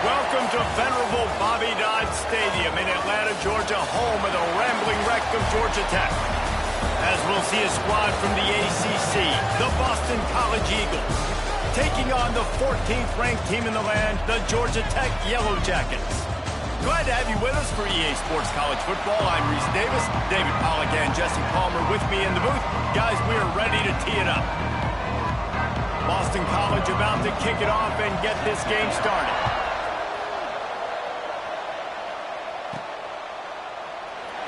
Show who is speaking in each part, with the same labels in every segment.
Speaker 1: Welcome to venerable Bobby Dodd Stadium in Atlanta, Georgia, home of the rambling wreck of Georgia Tech. As we'll see a squad from the ACC, the Boston College Eagles, taking on the 14th ranked team in the land, the Georgia Tech Yellow Jackets. Glad to have you with us for EA Sports College Football. I'm Reese Davis, David Pollack and Jesse Palmer with me in the booth. Guys, we are ready to tee it up. Boston College about to kick it off and get this game started.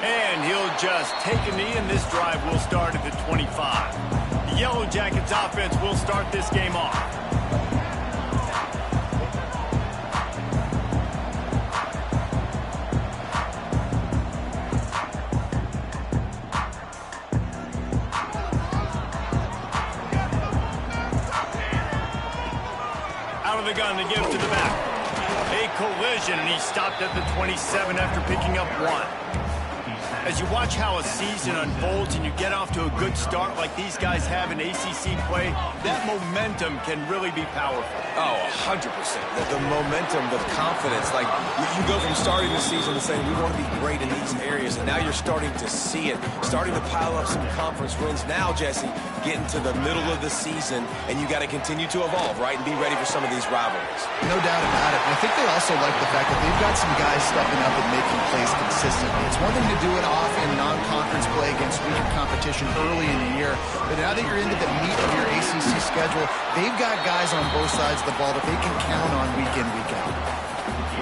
Speaker 1: And he'll just take a knee, and this drive will start at the 25. The Yellow Jackets offense will start this game off. Out of the gun to give to the back. A collision, and he stopped at the 27 after picking up one. As you watch how a season unfolds and you get off to a good start like these guys have in ACC play, that momentum can really be powerful.
Speaker 2: Oh, 100%. The momentum, the confidence. Like, you go from starting the season and saying, we want to be great in these areas, and now you're starting to see it, starting to pile up some conference wins. Now, Jesse, getting to the middle of the season, and you got to continue to evolve, right, and be ready for some of these rivalries.
Speaker 3: No doubt about it. And I think they also like the fact that they've got some guys stepping up and making plays consistently. It's one thing to do it off in non-conference play against weaker competition early in the year, but now that you're into the meat of your ACC schedule, they've got guys on both sides of the ball that they can count on week in, week out.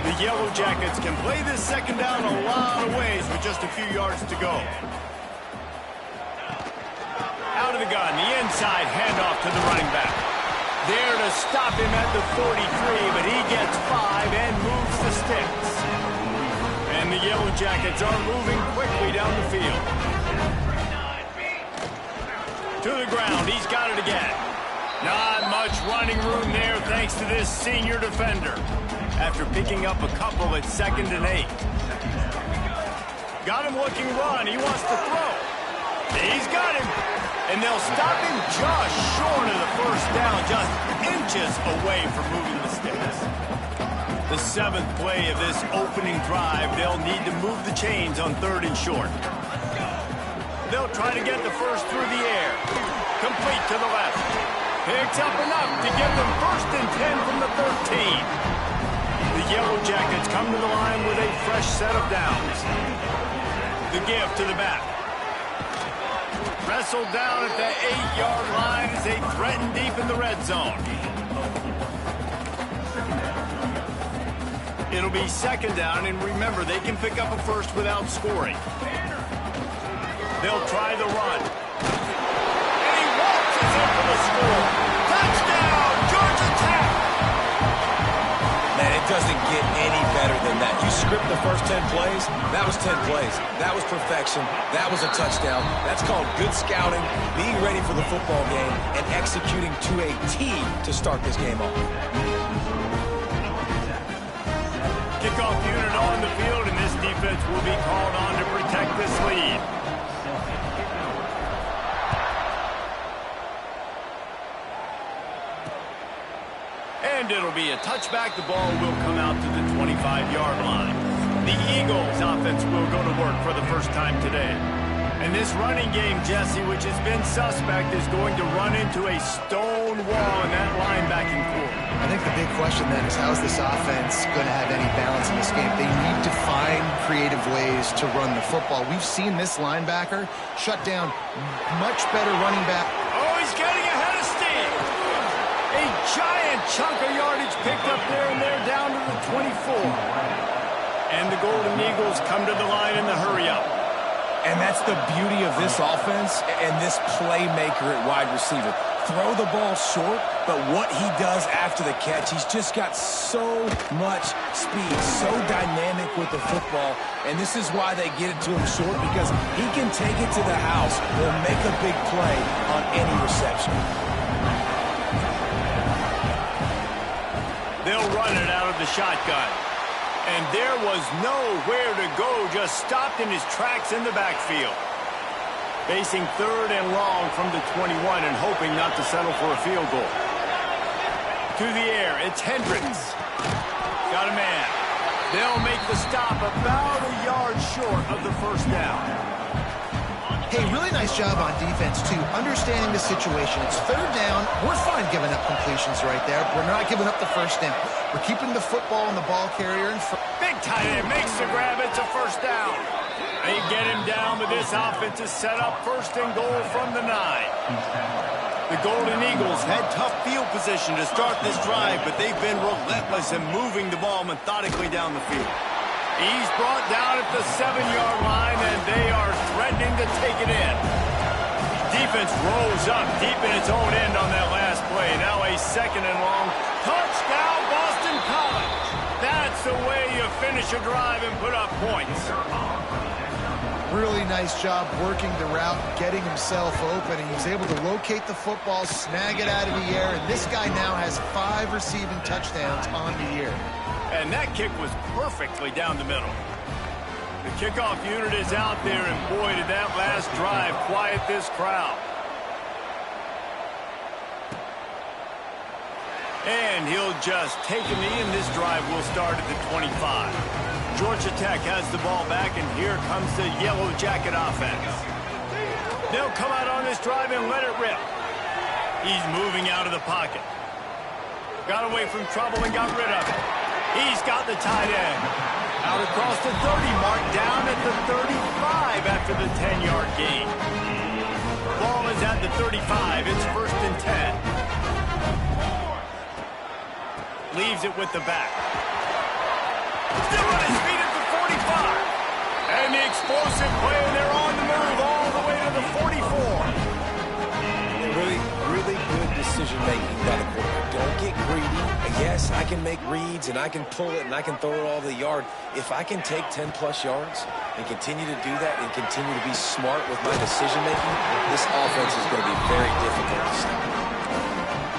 Speaker 1: The Yellow Jackets can play this second down a lot of ways with just a few yards to go. Out of the gun, the inside handoff to the running back. There to stop him at the 43, but he gets 5 and moves the sticks. And the Yellow Jackets are moving quickly down the field. To the ground, he's got it again. Not much running room there thanks to this senior defender. After picking up a couple at 2nd and 8. Got him looking run, he wants to throw. He's got him. And they'll stop him just short of the first down, just inches away from moving the sticks. The 7th play of this opening drive, they'll need to move the chains on 3rd and short. They'll try to get the first through the air. Complete to the left. Picks up enough to give them 1st and 10 from the 13. The Yellow Jackets come to the line with a fresh set of downs. The give to the back. Wrestled down at the 8-yard line as they threaten deep in the red zone. It'll be 2nd down, and remember, they can pick up a first without scoring. They'll try the run. And he waltzes in for the score. Touchdown, Georgia Tech!
Speaker 2: Man, it doesn't get any better than that. You script the first 10 plays, that was 10 plays. That was perfection. That was a touchdown. That's called good scouting, being ready for the football game, and executing to a T to start this game off.
Speaker 1: Kickoff unit on the field, and this defense will be called on to protect this lead. And it'll be a touchback. The ball will come out to the 25-yard line. The Eagles offense will go to work for the first time today. And this running game, Jesse, which has been suspect, is going to run into a stone wall in that linebacking core.
Speaker 3: I think the big question then is, how's this offense going to have any balance in this game? They need to find creative ways to run the football. We've seen this linebacker shut down much better running back.
Speaker 1: Oh, he's getting ahead of steam. A giant chunk of yardage picked up there, and they're down to the 24. And the Golden Eagles come to the line in the hurry-up.
Speaker 2: And that's the beauty of this offense and this playmaker at wide receiver. Throw the ball short, but what he does after the catch, he's just got so much speed, so dynamic with the football, and this is why they get it to him short, because he can take it to the house or make a big play on any reception.
Speaker 1: They'll run it out of the shotgun. And there was nowhere to go, just stopped in his tracks in the backfield. Facing 3rd and long from the 21 and hoping not to settle for a field goal. To the air, it's Hendricks. Got a man. They'll make the stop about a yard short of the first down.
Speaker 3: Hey, really nice job on defense, too, understanding the situation. It's third down. We're fine giving up completions right there. We're not giving up the first down. We're keeping the football and the ball carrier in front.
Speaker 1: Big tight end makes the grab. It's a first down. They get him down, but this offense is set up first and goal from the 9. The Golden Eagles had tough field position to start this drive, but they've been relentless in moving the ball methodically down the field. He's brought down at the 7-yard line, and they are threatening to take it in. Defense rolls up deep in its own end on that last play. Now a second and long. Touchdown, Boston College. That's the way you finish a drive and put up points.
Speaker 3: Really nice job working the route, getting himself open, and he's able to locate the football, snag it out of the air, and this guy now has 5 receiving touchdowns on the year.
Speaker 1: And that kick was perfectly down the middle. The kickoff unit is out there, and boy, did that last drive quiet this crowd. And he'll just take a knee, and this drive will start at the 25. Georgia Tech has the ball back, and here comes the Yellow Jacket offense. They'll come out on this drive and let it rip. He's moving out of the pocket. Got away from trouble and got rid of it. He's got the tight end. Out across the 30 mark, down at the 35 after the 10-yard gain. Ball is at the 35. It's first and 10. Leaves it with the back. Still on his feet at the 45. And the explosive play, and they're on the move all the way to the 44.
Speaker 2: Really good decision-making by the quarterback. Don't get greedy. Yes, I can make reads, and I can pull it, and I can throw it all over the yard. If I can take 10-plus yards and continue to do that and continue to be smart with my decision-making, this offense is going to be very difficult to stop.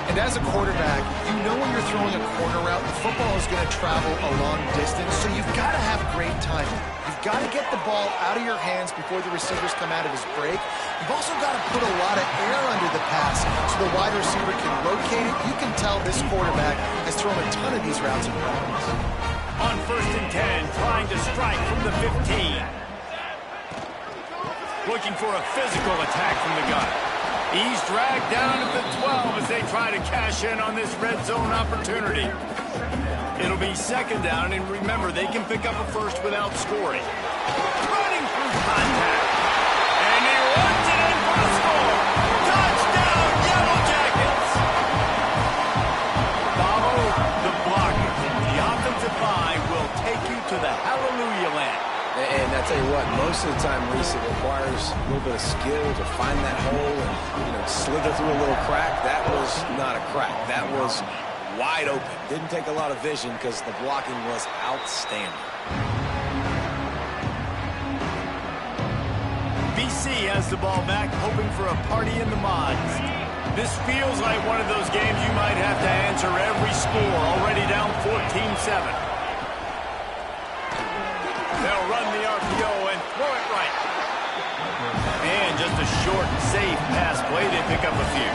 Speaker 3: And as a quarterback, you know when you're throwing a corner route, the football is going to travel a long distance, so you've got to have great timing. You've got to get the ball out of your hands before the receivers come out of his break. You've also got to put a lot of air under the pass so the wide receiver can locate it. You can tell this quarterback has thrown a ton of these routes in practice.
Speaker 1: On first and 10, trying to strike from the 15. Looking for a physical attack from the gun. He's dragged down at the 12 as they try to cash in on this red zone opportunity. It'll be second down, and remember, they can pick up a first without scoring. Running through contact. And he runs it in for a score. Touchdown, Yellow Jackets! Follow the block. The offensive line will take you to the hallelujah land.
Speaker 2: And I tell you what, most of the time, Reese, it requires a little bit of skill to find that hole and, slither through a little crack. That was not a crack. That was wide open. Didn't take a lot of vision because the blocking was outstanding.
Speaker 1: BC has the ball back, hoping for a party in the mods. This feels like one of those games you might have to answer every score, already down 14-7. They'll run the RPO and throw it right. And just a short, safe pass play. They pick up a few.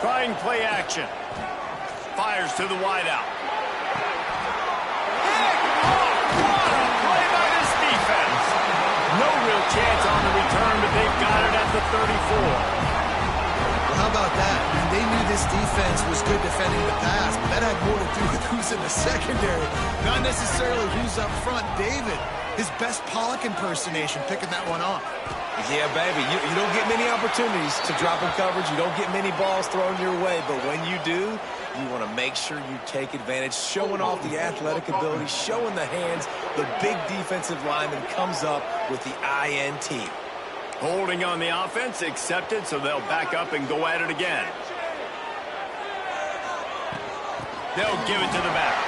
Speaker 1: Trying play action. Fires to the wideout. What a play by this defense. No real chance on the return, but they've got it at the 34.
Speaker 3: Well, how about that? I mean, they knew this defense was good defending the pass, but that had more to do with who's in the secondary, not necessarily who's up front. David, his best Pollock impersonation, picking that one off.
Speaker 2: Yeah, baby, you don't get many opportunities to drop in coverage. You don't get many balls thrown your way, but when you do, you want to make sure you take advantage, showing off the athletic ability, showing the hands. The big defensive lineman comes up with the INT.
Speaker 1: Holding on the offense, accepted, so they'll back up and go at it again. They'll give it to the back.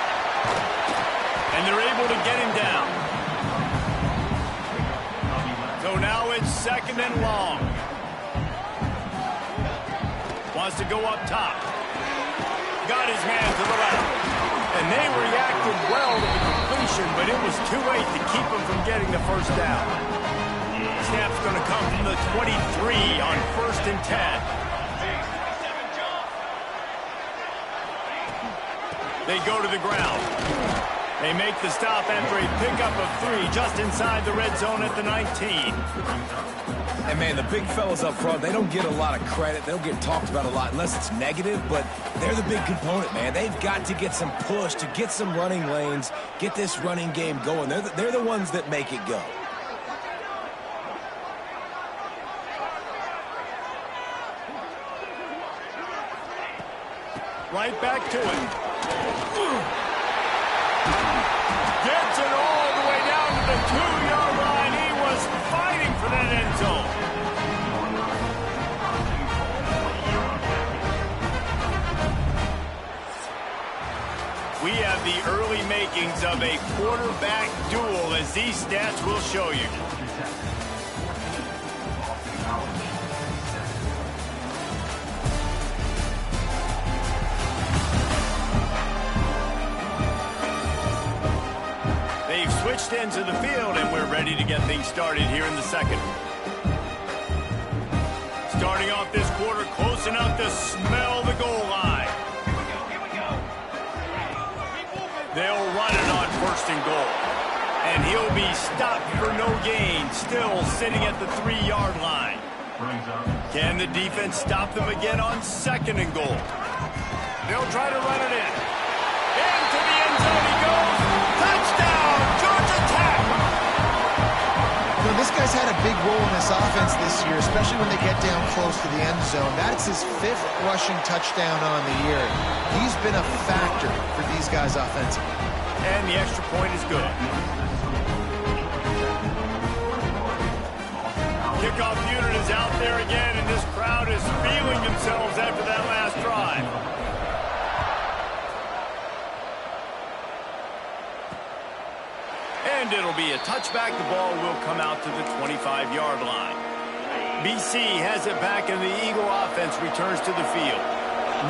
Speaker 1: And they're able to get him down. So now it's second and long. Wants to go up top. Got his man to the left. And they reacted well to the completion, but it was too late to keep them from getting the first down. Snap's going to come from the 23 on 1st and 10. They go to the ground. They make the stop after a pickup of 3 just inside the red zone at the 19.
Speaker 2: And, man, the big fellas up front, they don't get a lot of credit. They don't get talked about a lot unless it's negative, but they're the big component, man. They've got to get some push, to get some running lanes, get this running game going. They're the ones that make it go.
Speaker 1: Right back to it. Gets it all the way down to the 2-yard line. He was fighting for that end zone. We have the early makings of a quarterback duel, as these stats will show you. They've switched ends of the field, and we're ready to get things started here in the second. Starting off this quarter, close enough to smell the goal line. They'll run it on 1st and goal. And he'll be stopped for no gain, still sitting at the 3-yard line. Can the defense stop them again on 2nd and goal? They'll try to run it in. Into the end zone he goes. Touchdown, Georgia Tech!
Speaker 3: You know, this guy's had a big role in this offense this year, especially when they get down close to the end zone. That's his 5th rushing touchdown on the year. He's been a factor for these guys offensively.
Speaker 1: And the extra point is good. Kickoff unit is out there again, and this crowd is feeling themselves after that last drive. And it'll be a touchback. The ball will come out to the 25-yard line. BC has it back, and the Eagle offense returns to the field.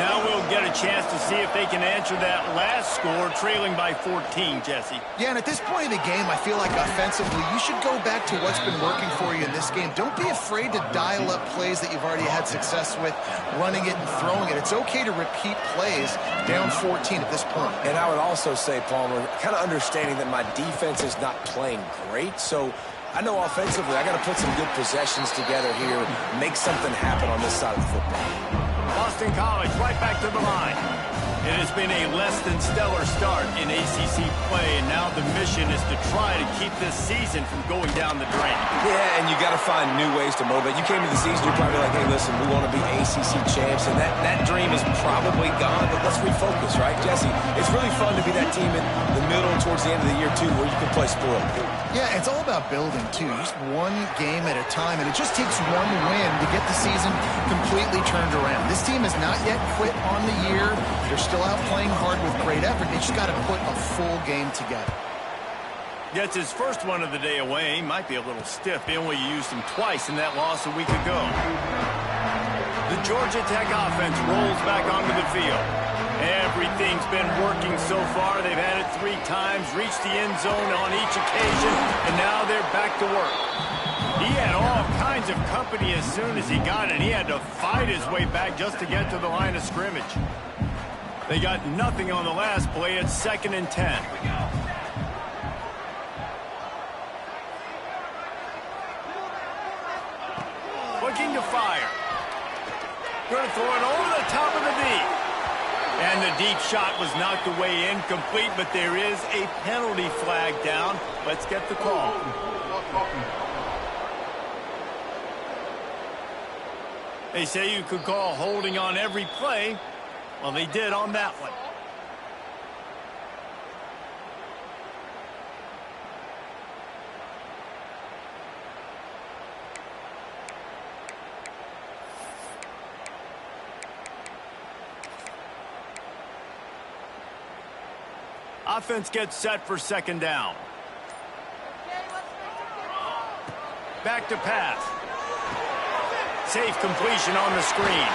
Speaker 1: Now we'll get a chance to see if they can answer that last score, trailing by 14, Jesse.
Speaker 3: Yeah, and at this point in the game, I feel like offensively, you should go back to what's been working for you in this game. Don't be afraid to dial up plays that you've already had success with, running it and throwing it. It's okay to repeat plays down 14 at this point.
Speaker 2: And I would also say, Palmer, kind of understanding that my defense is not playing great, so I know offensively I got to put some good possessions together here, make something happen on this side of the football.
Speaker 1: Boston College right back to the line. It has been a less than stellar start in ACC play, and now the mission is to try to keep this season from going down the drain.
Speaker 2: Yeah, and you got to find new ways to motivate. You came to the season, you're probably like, hey, listen, we want to be ACC champs, and that dream is probably gone, but let's refocus, right, Jesse? It's really fun to be that team in the middle towards the end of the year, too, where you can play spoiled.
Speaker 3: Yeah, it's all about building, too. Just one game at a time, and it just takes one win to get the season completely turned around. This team has not yet quit on the year. They're still out playing hard with great effort. They just got to put a full game together.
Speaker 1: Gets his first one of the day away. He might be a little stiff. They only used him twice in that loss a week ago. The Georgia Tech offense rolls back onto the field. Everything's been working so far. They've had it 3 times, reached the end zone on each occasion, and now they're back to work. He had all kinds of company as soon as he got it. He had to fight his way back just to get to the line of scrimmage. They got nothing on the last play. It's 2nd and 10. Looking to fire. Going to throw it over the top of the deep. And the deep shot was knocked away incomplete, but there is a penalty flag down. Let's get the call. They say you could call holding on every play. Well, they did on that one. Offense gets set for 2nd down. Back to pass. Safe completion on the screen.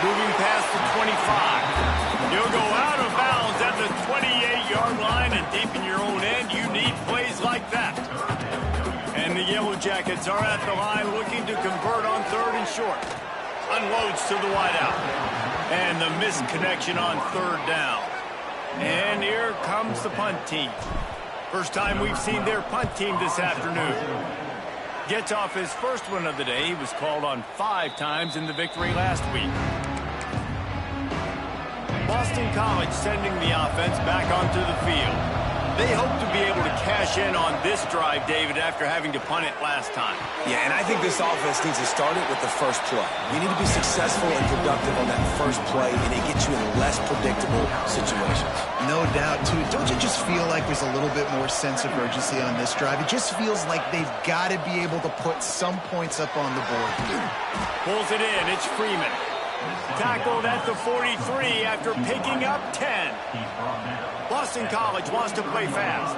Speaker 1: Moving past the 25. He'll go out of bounds at the 20-yard Jackets are at the line looking to convert on 3rd and short. Unloads to the wideout. And the missed connection on 3rd down. And here comes the punt team. First time we've seen their punt team this afternoon. Gets off his first one of the day. He was called on 5 times in the victory last week. Boston College sending the offense back onto the field. They hope to be able to cash in on this drive, David, after having to punt it last time.
Speaker 2: Yeah, and I think this offense needs to start it with the first play. You need to be successful and productive on that first play, and it gets you in less predictable situations.
Speaker 3: No doubt, too. Don't you just feel like there's a little bit more sense of urgency on this drive? It just feels like they've got to be able to put some points up on the board here.
Speaker 1: Pulls it in. It's Freeman. Tackled at the 43 after picking up 10. Boston College wants to play fast.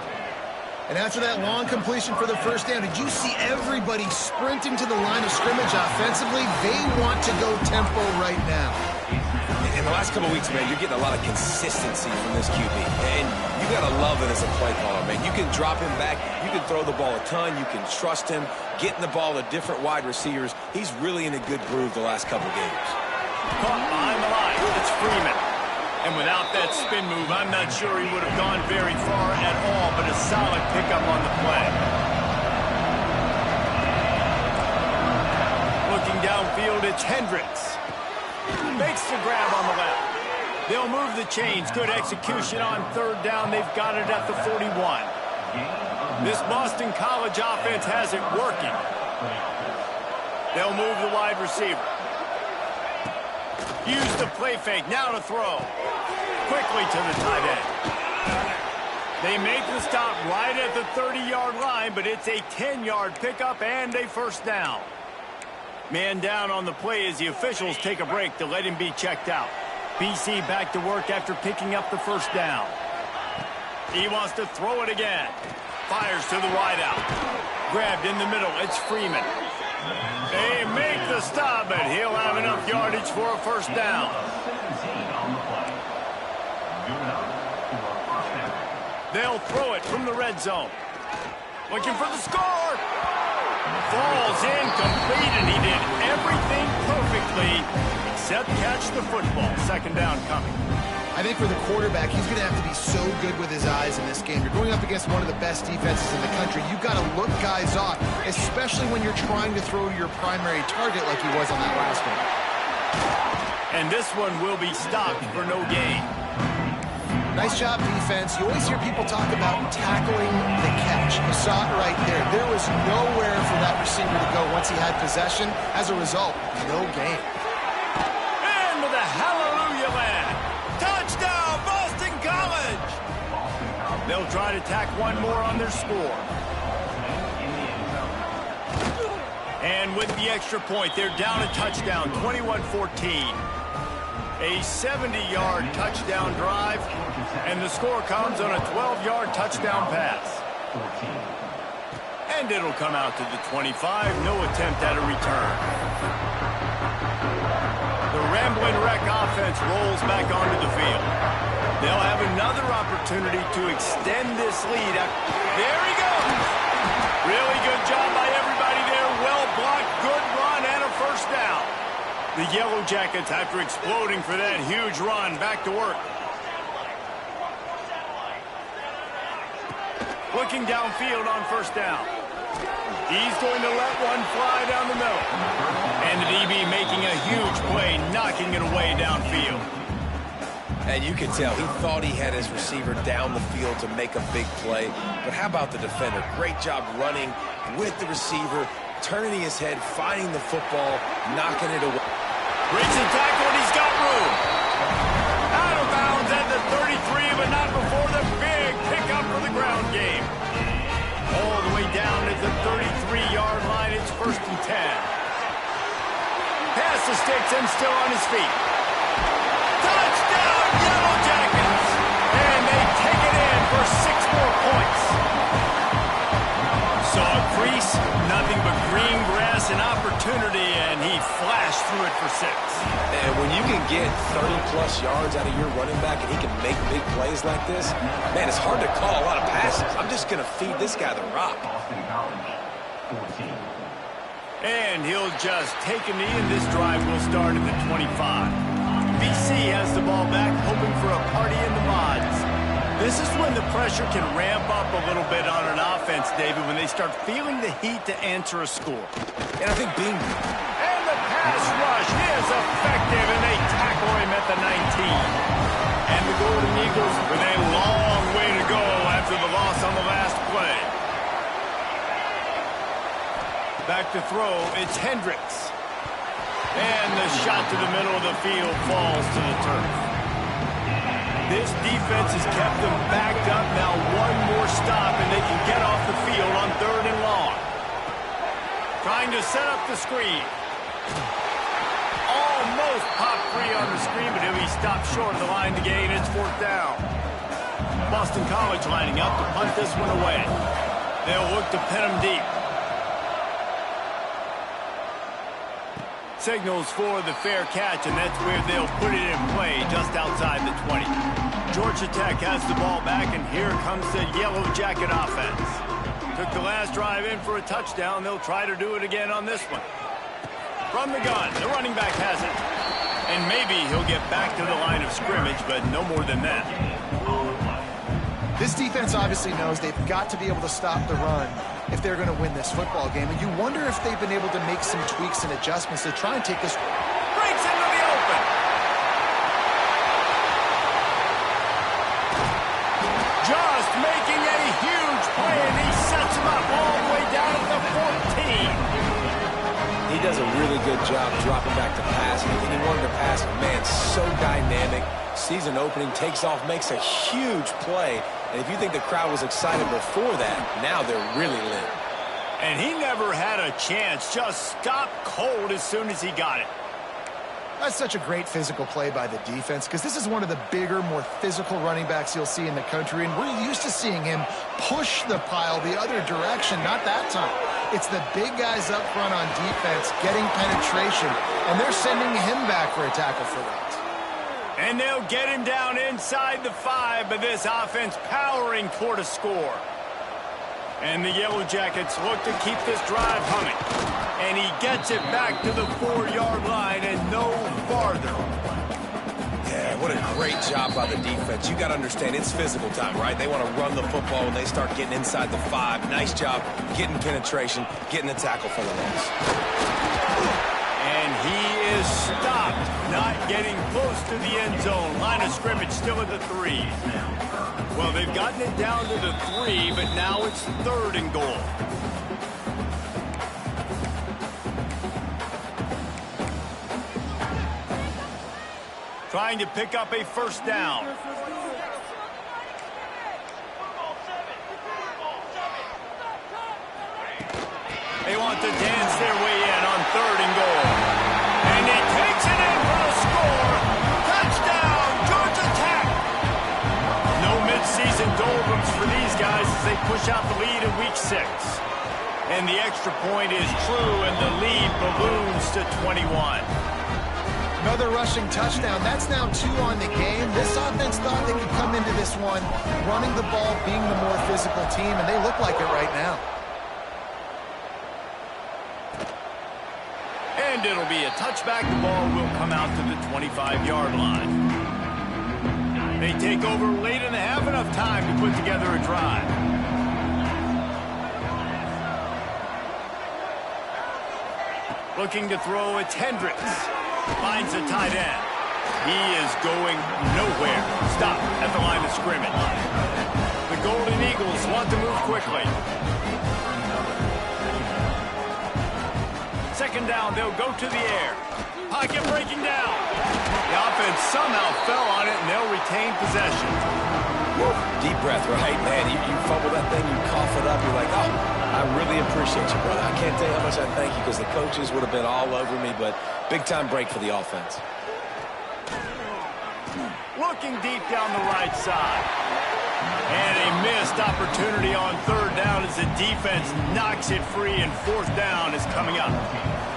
Speaker 3: And after that long completion for the first down, did you see everybody sprinting to the line of scrimmage offensively? They want to go tempo right now.
Speaker 2: In the last couple of weeks, man, you're getting a lot of consistency from this QB. And you got to love it as a play caller, man. You can drop him back. You can throw the ball a ton. You can trust him, getting the ball to different wide receivers. He's really in a good groove the last couple games.
Speaker 1: Caught behind the line. It's Freeman. And without that spin move, I'm not sure he would have gone very far at all, but a solid pickup on the play. Looking downfield, it's Hendricks. Makes the grab on the left. They'll move the chains. Good execution on 3rd down. They've got it at the 41. This Boston College offense has it working. They'll move the wide receiver. Use the play fake. Now to throw. Quickly to the tight end. They make the stop right at the 30-yard line, but it's a 10-yard pickup and a first down. Man down on the play as the officials take a break to let him be checked out. BC back to work after picking up the first down. He wants to throw it again. Fires to the wideout. Grabbed in the middle. It's Freeman. They make the stop, but he'll have enough yardage for a first down. They'll throw it from the red zone. Looking for the score. Falls incomplete, and he did everything perfectly except catch the football. Second down coming.
Speaker 3: I think for the quarterback, he's going to have to be so good with his eyes in this game. You're going up against one of the best defenses in the country. You've got to look guys off, especially when you're trying to throw to your primary target like he was on that last one.
Speaker 1: And this one will be stopped for no gain.
Speaker 3: Nice job, defense. You always hear people talk about tackling the catch. You saw it right there. There was nowhere for that receiver to go once he had possession. As a result, no gain.
Speaker 1: Into the hallelujah land. Touchdown, Boston College! They'll try to tack one more on their score. And with the extra point, they're down a touchdown, 21-14. A 70-yard touchdown drive, and the score comes on a 12-yard touchdown pass. And it'll come out to the 25, no attempt at a return. The Ramblin' Wreck offense rolls back onto the field. They'll have another opportunity to extend this lead. There he goes! Really good job by everybody there. Well blocked, good run, and a first down. The Yellow Jackets, after exploding for that huge run, back to work. Looking downfield on first down. He's going to let one fly down the middle. And the DB making a huge play, knocking it away downfield.
Speaker 2: And you can tell he thought he had his receiver down the field to make a big play. But how about the defender? Great job running with the receiver, turning his head, finding the football, knocking it away.
Speaker 1: Breaks the tackle, and he's got room. Out of bounds at the 33, but not before the big pickup for the ground game. All the way down at the 33-yard line, it's 1st and 10. Pass the sticks and still on his feet. Touchdown, Yellow Jackets! And they take it in for 6 more points. Saw a crease, nothing but green grass and opportunity, and he flashed through it for 6.
Speaker 2: And when you can get 30-plus yards out of your running back and he can make big plays like this, man, it's hard to call a lot of passes. I'm just going to feed this guy the rock.
Speaker 1: And he'll just take a knee, and this drive will start at the 25. BC has the ball back, hoping for a party in the mods. This is when the pressure can ramp up a little bit on an offense, David, when they start feeling the heat to answer a score.
Speaker 2: And I think being...
Speaker 1: And the pass rush is effective, and they tackle him at the 19. And the Golden Eagles with a long way to go after the loss on the last play. Back to throw, it's Hendricks. And the shot to the middle of the field falls to the turf. This defense has kept them backed up. Now one more stop, and they can get off the field on 3rd and long. Trying to set up the screen. Almost popped free on the screen, but he'll be stopped short of the line to gain. It's 4th down. Boston College lining up to punt this one away. They'll look to pin him deep. Signals for the fair catch, and that's where they'll put it in play just outside the 20. Georgia Tech has the ball back, and here comes the Yellow Jacket offense. Took the last drive in for a touchdown. They'll try to do it again on this one. From the gun, the running back has it. And maybe he'll get back to the line of scrimmage, but no more than that.
Speaker 3: This defense obviously knows they've got to be able to stop the run if they're going to win this football game. And you wonder if they've been able to make some tweaks and adjustments to try and take this.
Speaker 1: Breaks into the open. Just making a huge play, and he sets him up all the way down at the 14.
Speaker 2: He does a really good job dropping back to pass. And he wanted to pass. Man, so dynamic. Season opening, takes off, makes a huge play. And if you think the crowd was excited before that, now they're really lit.
Speaker 1: And he never had a chance. Just stopped cold as soon as he got it.
Speaker 3: That's such a great physical play by the defense, because this is one of the bigger, more physical running backs you'll see in the country, and we're used to seeing him push the pile the other direction. Not that time. It's the big guys up front on defense getting penetration, and they're sending him back for a tackle for that.
Speaker 1: And they'll get him down inside the 5, but this offense powering toward a score. And the Yellow Jackets look to keep this drive humming. And he gets it back to the 4-yard line and no farther.
Speaker 2: Yeah, what a great job by the defense. You got to understand, it's physical time, right? They want to run the football when they start getting inside the 5. Nice job getting penetration, getting the tackle for the loss.
Speaker 1: And he is stopped, not getting close to the end zone. Line of scrimmage still at the 3. Well, they've gotten it down to the 3, but now it's 3rd and goal. Trying to pick up a 1st down. They want to dance their way in on 3rd and goal. And he takes it in for the score. Touchdown, Georgia Tech. No midseason doldrums for these guys as they push out the lead in week 6. And the extra point is true, and the lead balloons to 21.
Speaker 3: Another rushing touchdown. That's now 2 on the game. This offense thought they could come into this one running the ball, being the more physical team, and they look like it right now.
Speaker 1: And it'll be a touchback. The ball will come out to the 25-yard line. They take over late in the half, enough time to put together a drive. Looking to throw, it's Hendricks. Finds a tight end. He is going nowhere. Stop at the line of scrimmage. The Golden Eagles want to move quickly. 2nd down, they'll go to the air. Pocket breaking down. The offense somehow fell on it, and they'll retain possession.
Speaker 2: Woo. Deep breath, right? Man, you fumble that thing, you cough it up, you're like, oh, I really appreciate you, brother. I can't tell you how much I thank you, because the coaches would have been all over me, but big-time break for the offense.
Speaker 1: Looking deep down the right side. And a missed opportunity on 3rd down as the defense knocks it free, and 4th down is coming up.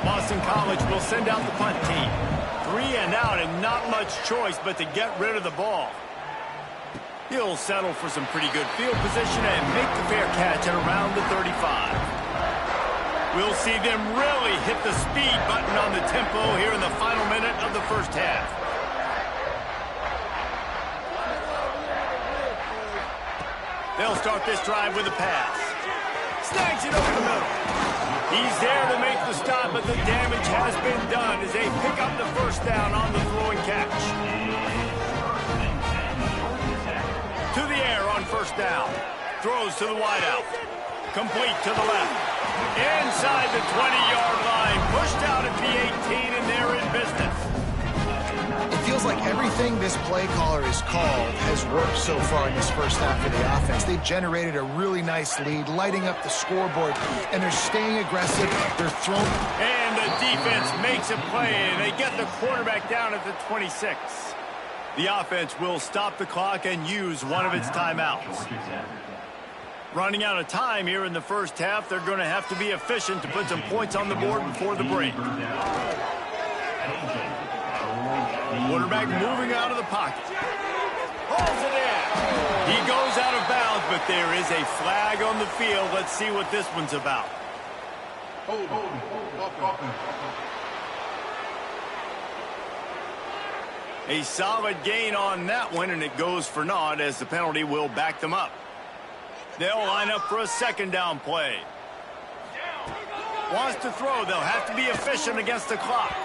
Speaker 1: Boston College will send out the punt team. 3 and out, and not much choice but to get rid of the ball. He'll settle for some pretty good field position and make the fair catch at around the 35. We'll see them really hit the speed button on the tempo here in the final minute of the first half. They'll start this drive with a pass. Snags it over the middle. He's there to make the stop, but the damage has been done as they pick up the first down on the throw and catch. To the air on first down. Throws to the wideout. Complete to the left. Inside the 20-yard line. Pushed out at the 18, and they're in business.
Speaker 3: It feels like everything this play caller has called has worked so far in this first half of the offense. They've generated a really nice lead, lighting up the scoreboard, and they're staying aggressive. They're throwing.
Speaker 1: And the defense makes a play, and they get the quarterback down at the 26. The offense will stop the clock and use one of its timeouts. Running out of time here in the first half, they're going to have to be efficient to put some points on the board before the break. Quarterback moving out of the pocket. Holds it in. He goes out of bounds, but there is a flag on the field. Let's see what this one's about. A solid gain on that one, and it goes for naught as the penalty will back them up. They'll line up for a second down play. Wants to throw. They'll have to be efficient against the clock.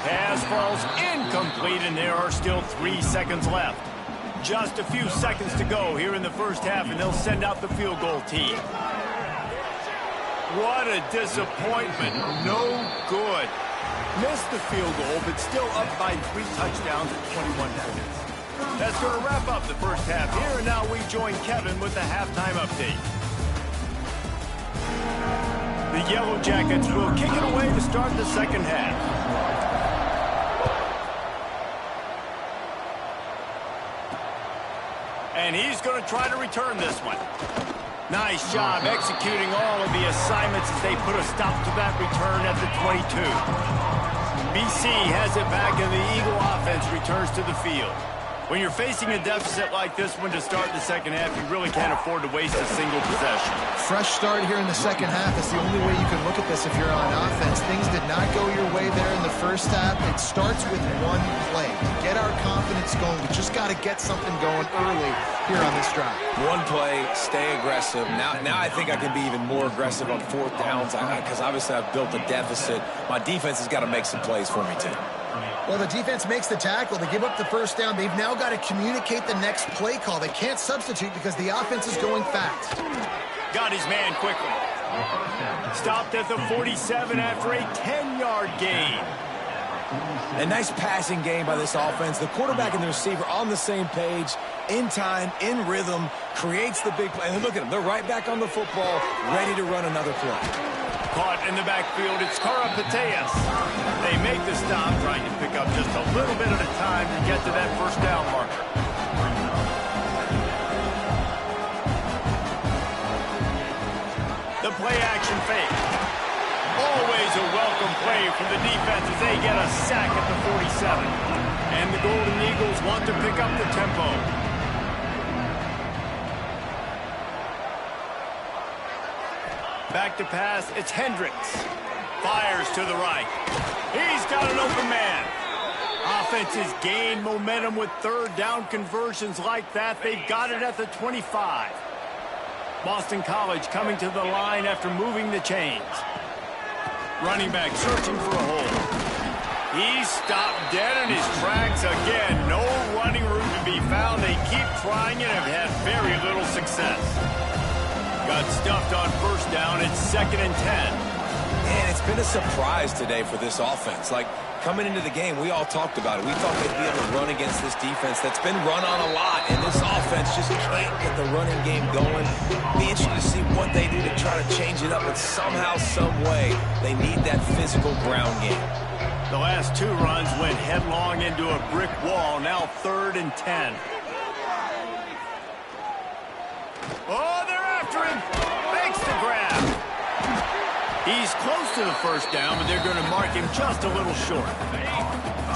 Speaker 1: Pass falls incomplete, and there are still 3 seconds left. Just a few seconds to go here in the first half, and they'll send out the field goal team. What a disappointment. No good. Missed the field goal, but still up by 3 touchdowns at 21 minutes. That's going to wrap up the first half here, and now we join Kevin with the halftime update. The Yellow Jackets will kick it away to start the second half. And he's going to try to return this one. Nice job executing all of the assignments as they put a stop to that return at the 22. BC has it back, and the Eagle offense returns to the field. When you're facing a deficit like this one to start the second half, you really can't afford to waste a single possession.
Speaker 3: Fresh start here in the second half. It's the only way you can look at this if you're on offense. Things did not go your way there in the first half. It starts with one play. To get our confidence going, we just got to get something going early here on this drive.
Speaker 2: One play, stay aggressive. Now I think I can be even more aggressive on fourth downs because obviously I've built a deficit. My defense has got to make some plays for me too.
Speaker 3: Well, the defense makes the tackle. They give up the first down. They've now got to communicate the next play call. They can't substitute because the offense is going fast.
Speaker 1: Got his man quickly. Stopped at the 47 after a 10-yard gain.
Speaker 2: A nice passing game by this offense. The quarterback and the receiver on the same page, in time, in rhythm, creates the big play. And look at them. They're right back on the football, ready to run another play.
Speaker 1: Caught in the backfield, it's Karapateas. They make the stop, trying to pick up just a little bit at a time to get to that first down marker. The play action fake. Always a welcome play from the defense as they get a sack at the 47. And the Golden Eagles want to pick up the tempo. Back to pass, it's Hendricks. Fires to the right. He's got an open man. Offense has gained momentum with third down conversions like that. They've got it at the 25. Boston College coming to the line after moving the chains. Running back searching for a hole. He's stopped dead in his tracks again. No running room to be found. They keep trying and have had very little success. Got stuffed on first down. It's 2nd and 10.
Speaker 2: Man, it's been a surprise today for this offense. Like, coming into the game, we all talked about it. We thought they'd be able to run against this defense that's been run on a lot, and this offense just can't get the running game going. Be interesting to see what they do to try to change it up, but somehow, some way, they need that physical ground game.
Speaker 1: The last 2 runs went headlong into a brick wall. Now 3rd and 10. Oh, they're after him. Makes the grab. He's close to the first down, but they're going to mark him just a little short.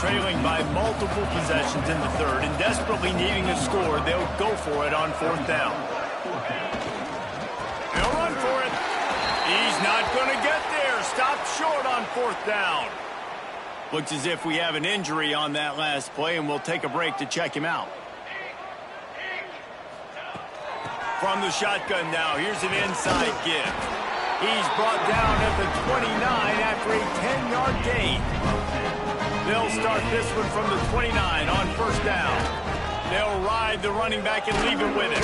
Speaker 1: Trailing by multiple possessions in the 3rd and desperately needing a score, they'll go for it on 4th down. They'll run for it. He's not going to get there. stopped short on 4th down. Looks as if we have an injury on that last play, and we'll take a break to check him out. From the shotgun now, here's an inside give. He's brought down at the 29 after a 10-yard gain. They'll start this one from the 29 on 1st down. They'll ride the running back and leave it with him.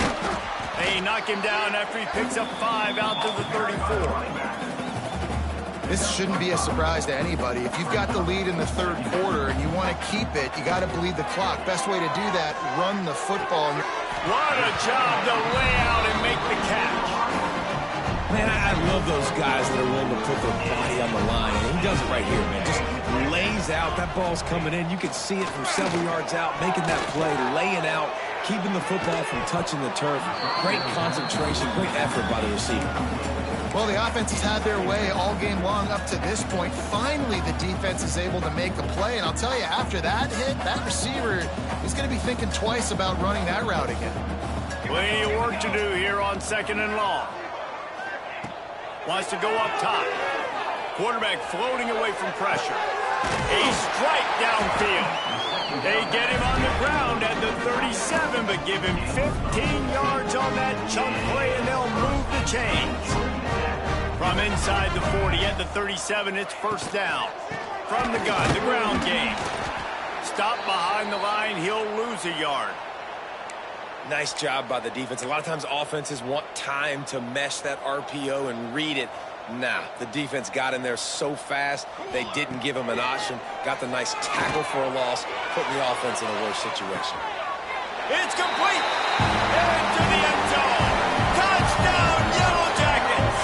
Speaker 1: They knock him down after he picks up 5 out to the 34.
Speaker 3: This shouldn't be a surprise to anybody. If you've got the lead in the 3rd quarter and you want to keep it, you got to bleed the clock. Best way to do that, run the football.
Speaker 1: What a job to lay out and make the catch.
Speaker 2: Man, I love those guys that are willing to put their body on the line. And he does it right here, man. Just lays out. That ball's coming in. You can see it from several yards out, making that play, laying out, keeping the football from touching the turf. Great concentration, great effort by the receiver.
Speaker 3: Well, the offense has had their way all game long up to this point. Finally, the defense is able to make a play. And I'll tell you, after that hit, that receiver is going to be thinking twice about running that route again.
Speaker 1: Plenty of work to do here on 2nd and long. Wants to go up top. Quarterback floating away from pressure. A strike downfield. They get him on the ground at the 37, but give him 15 yards on that chunk play, and they'll move the chains. From inside the 40 at the 37, it's 1st down. From the gun, the ground game. Stop behind the line, he'll lose a yard.
Speaker 2: Nice job by the defense. A lot of times offenses want time to mesh that RPO and read it. Nah, the defense got in there so fast, they didn't give him an option. Got the nice tackle for a loss, putting the offense in a worse situation.
Speaker 1: It's complete! Into the end zone! Touchdown, Yellow Jackets!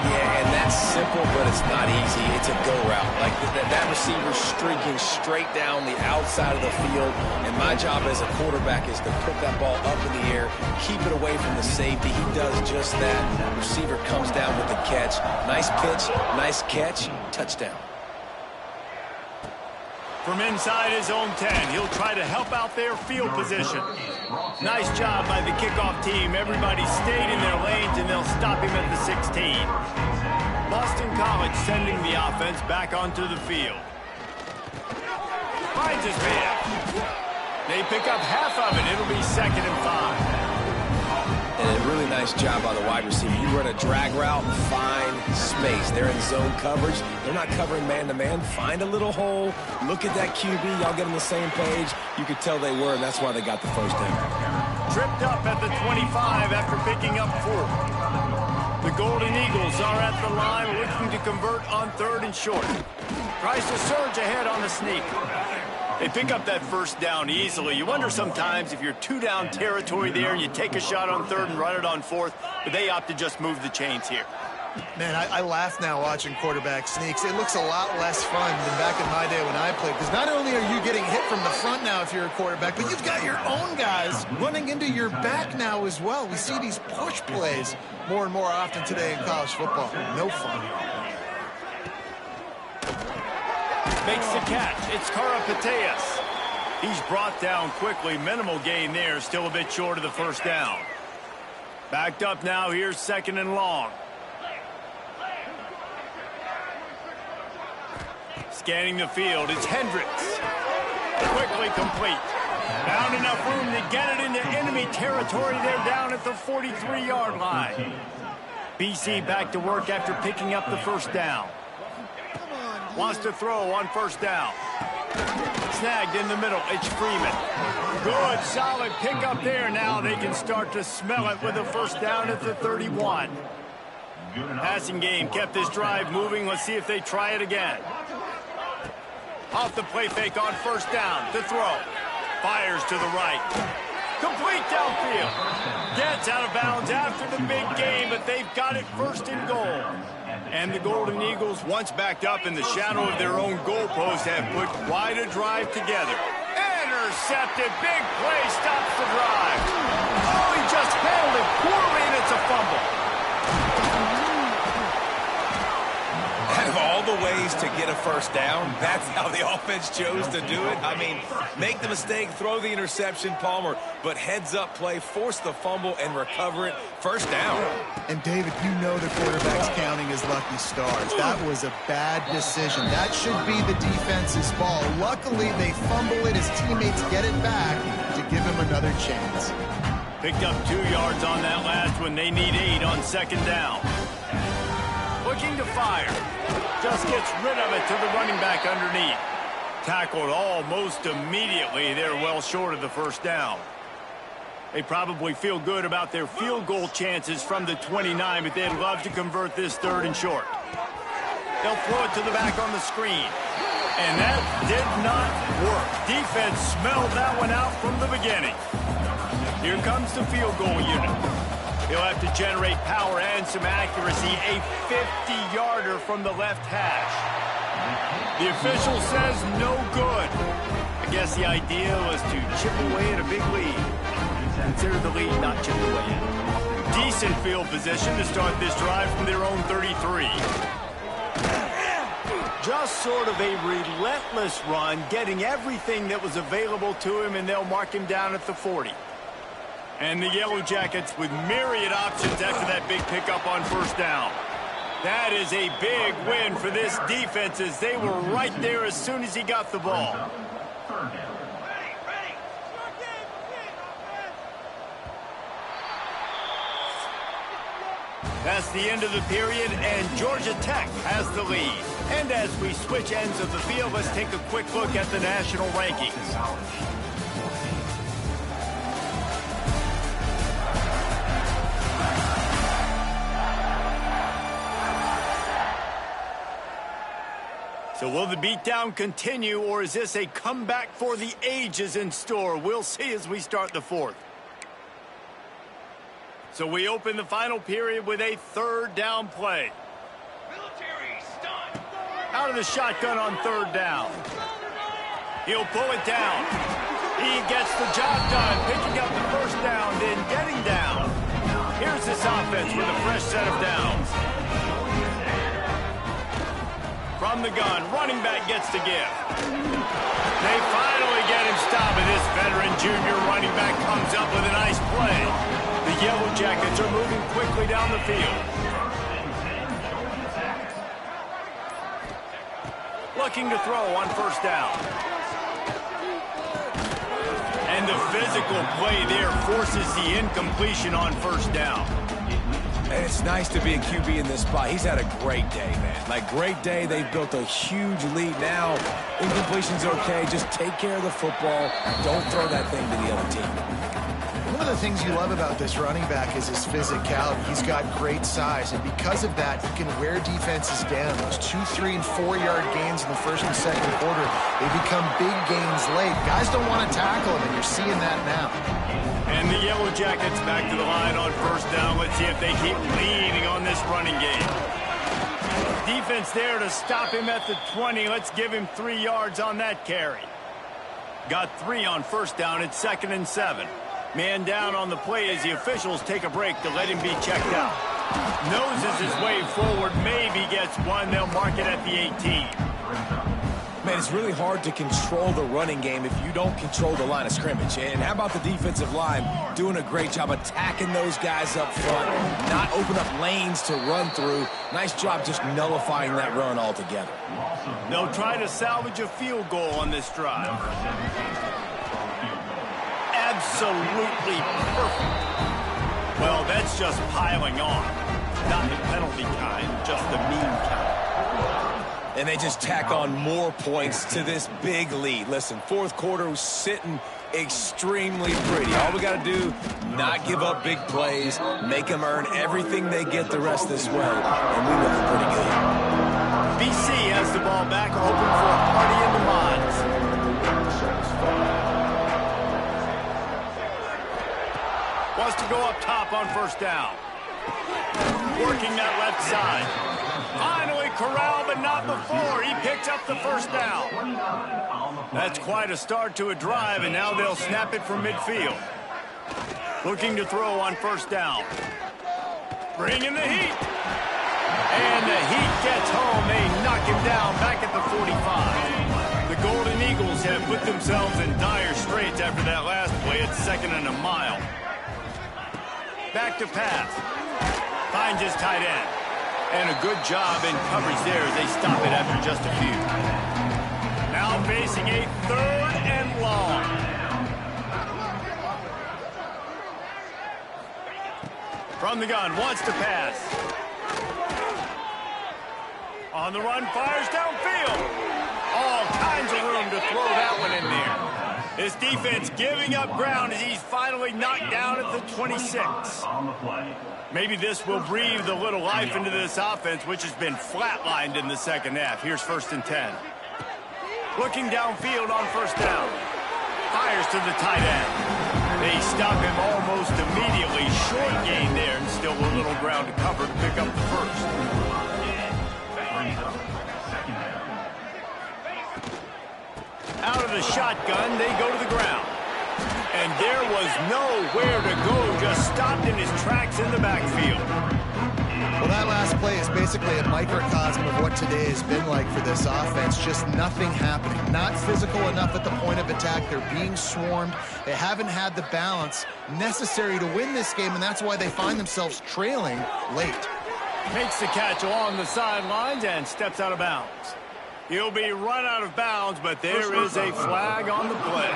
Speaker 2: Yeah, and that's simple, but it's not easy. It's a go route. Like that receiver streaking straight down the outside of the field, and my job as a quarterback is to put that ball up in the air, keep it away from the safety. He does just that. Receiver comes down with the catch. Nice pitch, nice catch, touchdown.
Speaker 1: From inside his own 10, he'll try to help out their field position. Nice job by the kickoff team. Everybody stayed in their lanes, and they'll stop him at the 16. Boston College sending the offense back onto the field. Finds his man. They pick up half of it. It'll be 2nd and 5.
Speaker 2: And a really nice job by the wide receiver. You run a drag route, find space. They're in zone coverage. They're not covering man-to-man. Find a little hole. Look at that QB. Y'all get on the same page. You could tell they were, and that's why they got the 1st down.
Speaker 1: Tripped up at the 25 after picking up 4. The Golden Eagles are at the line looking to convert on 3rd and short. Tries to surge ahead on the sneak. They pick up that 1st down easily. You wonder sometimes if you're 2-down territory there and you take a shot on 3rd and run it on 4th, but they opt to just move the chains here.
Speaker 3: Man, I laugh now watching quarterback sneaks. It looks a lot less fun than back in my day when I played, because not only are you getting hit from the front now if you're a quarterback, but you've got your own guys running into your back now as well. We see these push plays more and more often today in college football. No fun.
Speaker 1: Makes the catch. It's Karapateas. He's brought down quickly. Minimal gain there. Still a bit short of the 1st down. Backed up now. Here's 2nd and long. Scanning the field. It's Hendricks. Quickly complete. Found enough room to get it into enemy territory. They're down at the 43-yard line. BC back to work after picking up the 1st down. Wants to throw on 1st down. Snagged in the middle. It's Freeman. Good, solid pickup there. Now they can start to smell it with a 1st down at the 31. Passing game kept this drive moving. Let's see if they try it again. Off the play fake on 1st down. To throw. Fires to the right. Complete downfield. Gets out of bounds after the big game, but they've got it 1st and goal. And the Golden Eagles, once backed up in the shadow of their own goalpost, have put quite a drive together. Intercepted. Big play stops the drive. Oh, he just handled it poorly, and it's a fumble.
Speaker 2: Out of all all the ways to get a first down, that's how the offense chose to do it. I mean, make the mistake, throw the interception, Palmer, but heads-up play, force the fumble, and recover it. First down.
Speaker 3: And, David, you know the quarterback's counting his lucky stars. That was a bad decision. That should be the defense's ball. Luckily, they fumble it. His teammates get it back to give him another chance.
Speaker 1: Picked up 2 yards on that last one. They need 8 on second down. Looking to fire. Just gets rid of it to the running back underneath. Tackled almost immediately. They're well short of the first down. They probably feel good about their field goal chances from the 29, but they'd love to convert this 3rd and short. They'll throw it to the back on the screen. And that did not work. Defense smelled that one out from the beginning. Here comes the field goal unit. He'll have to generate power and some accuracy. A 50-yarder from the left hash. The official says no good. I guess the idea was to chip away at a big lead. Consider the lead not chipped away yet. Decent field position to start this drive from their own 33. Just sort of a relentless run, getting everything that was available to him, and they'll mark him down at the 40. And the Yellow Jackets with myriad options after that big pickup on first down. That is a big win for this defense, as they were right there as soon as he got the ball. That's the end of the period, and Georgia Tech has the lead. And as we switch ends of the field, let's take a quick look at the national rankings. So will the beatdown continue, or is this a comeback for the ages in store? We'll see as we start the 4th. So we open the final period with a 3rd down play. Out of the shotgun on 3rd down. He'll pull it down. He gets the job done, picking up the first down, then getting down. Here's this offense with a fresh set of downs. From the gun, running back gets to give. They finally get him stopped, and this veteran junior running back comes up with a nice play. The Yellow Jackets are moving quickly down the field. Looking to throw on first down. And the physical play there forces the incompletion on first down.
Speaker 2: And it's nice to be a QB in this spot. He's had a great day, man. Like, great day. They've built a huge lead now. Incompletion's okay. Just take care of the football. Don't throw that thing to the other team.
Speaker 3: One of the things you love about this running back is his physicality. He's got great size, and because of that, he can wear defenses down. Those 2, 3, and 4-yard gains in the first and second quarter, they become big gains late. Guys don't want to tackle him, and you're seeing that now.
Speaker 1: And the Yellow Jackets back to the line on first down. Let's see if they keep leaning on this running game. Defense there to stop him at the 20. Let's give him 3 yards on that carry. Got 3 on first down. It's 2nd and 7. Man down on the play as the officials take a break to let him be checked out. Noses his way forward, maybe gets 1. They'll mark it at the 18.
Speaker 2: Man, it's really hard to control the running game if you don't control the line of scrimmage. And how about the defensive line doing a great job attacking those guys up front, not open up lanes to run through. Nice job just nullifying that run altogether.
Speaker 1: They'll try to salvage a field goal on this drive. Absolutely perfect. Well, that's just piling on. Not the penalty kind, just the mean kind.
Speaker 2: And they just tack on more points to this big lead. Listen, 4th quarter was sitting extremely pretty. All we got to do, not give up big plays, make them earn everything they get the rest of this way, and we look pretty good.
Speaker 1: BC has the ball back, hoping for a party in the mods. Wants to go up top on first down. Working that left side. Finally corralled, but not before. He picked up the first down. That's quite a start to a drive, and now they'll snap it from midfield. Looking to throw on first down. Bringing the heat. And the heat gets home. They knock him down back at the 45. The Golden Eagles have put themselves in dire straits after that last play at 2nd and a mile. Back to pass. Finds his tight end. And a good job in coverage there as they stop it after just a few. Now facing a 3rd and long. From the gun, wants to pass. On the run, fires downfield. All kinds of room to throw that one in there. His defense giving up ground as he's finally knocked down at the 26. Maybe this will breathe a little life into this offense, which has been flatlined in the second half. Here's 1st and 10. Looking downfield on 1st down. Fires to the tight end. They stop him almost immediately. Short gain there and still a little ground to cover to pick up the 1st. Out of the shotgun, they go to the ground. And there was nowhere to go, just stopped in his tracks in the backfield.
Speaker 3: Well, that last play is basically a microcosm of what today has been like for this offense. Just nothing happening. Not physical enough at the point of attack. They're being swarmed. They haven't had the balance necessary to win this game, and that's why they find themselves trailing late.
Speaker 1: Makes the catch along the sidelines and steps out of bounds. He'll be run out of bounds, but there is a flag on the play.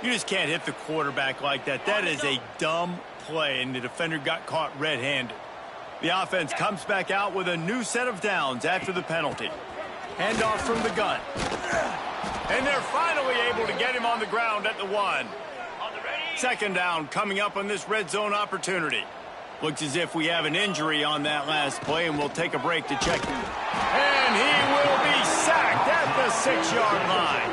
Speaker 1: You just can't hit the quarterback like that. That is a dumb play, and the defender got caught red-handed. The offense comes back out with a new set of downs after the penalty. Handoff from the gun. And they're finally able to get him on the ground at the 1. 2nd down coming up on this red zone opportunity. Looks as if we have an injury on that last play, and we'll take a break to check. And he will be sacked at the 6-yard line.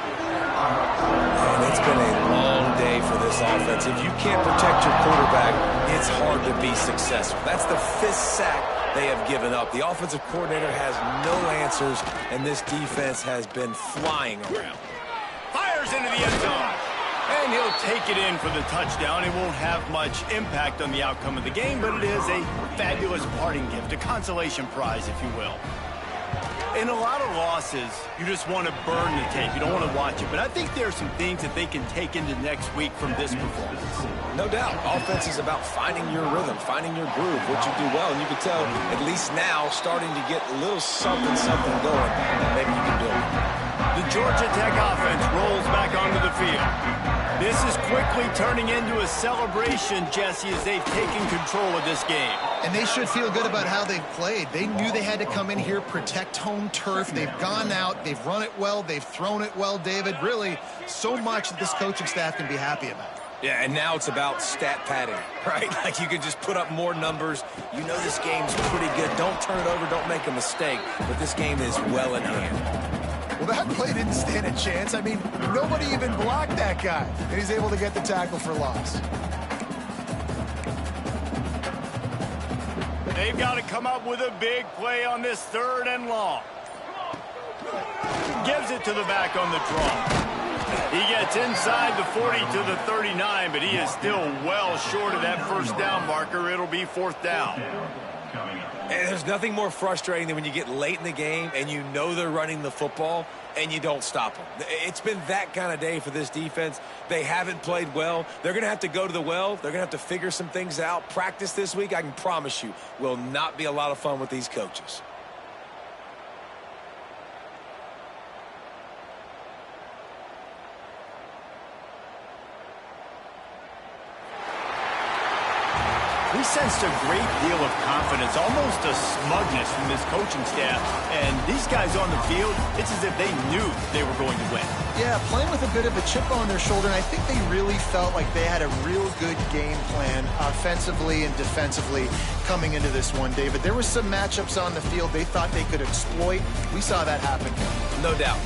Speaker 2: And it's been a long day for this offense. If you can't protect your quarterback, it's hard to be successful. That's the 5th sack they have given up. The offensive coordinator has no answers, and this defense has been flying around.
Speaker 1: Fires into the end zone. And he'll take it in for the touchdown. It won't have much impact on the outcome of the game, but it is a fabulous parting gift, a consolation prize, if you will. In a lot of losses, you just want to burn the tape. You don't want to watch it. But I think there are some things that they can take into next week from this performance.
Speaker 2: No doubt. Offense is about finding your rhythm, finding your groove, what you do well. And you can tell, at least now, starting to get a little something going. Maybe you can build it.
Speaker 1: The Georgia Tech offense rolls back onto the field. This is quickly turning into a celebration, Jesse, as they've taken control of this game.
Speaker 3: And they should feel good about how they've played. They knew they had to come in here, protect home turf. They've gone out, they've run it well, they've thrown it well, David. Really, so much that this coaching staff can be happy about.
Speaker 2: Yeah, and now it's about stat padding, right? Like you could just put up more numbers. You know this game's pretty good. Don't turn it over, don't make a mistake. But this game is well in hand.
Speaker 3: Well, that play didn't stand a chance. I mean, nobody even blocked that guy. And he's able to get the tackle for loss.
Speaker 1: They've got to come up with a big play on this 3rd and long. Gives it to the back on the draw. He gets inside the 40 to the 39, but he is still well short of that 1st down marker. It'll be 4th down.
Speaker 2: And there's nothing more frustrating than when you get late in the game and you know they're running the football and you don't stop them. It's been that kind of day for this defense. They haven't played well. They're going to have to go to the well. They're going to have to figure some things out. Practice this week, I can promise you, will not be a lot of fun with these coaches.
Speaker 1: We sensed a great deal of confidence, almost a smugness from this coaching staff. And these guys on the field, it's as if they knew they were going to win.
Speaker 3: Yeah, playing with a bit of a chip on their shoulder, and I think they really felt like they had a real good game plan offensively and defensively coming into this one, David. There were some matchups on the field they thought they could exploit. We saw that happen.
Speaker 2: No doubt.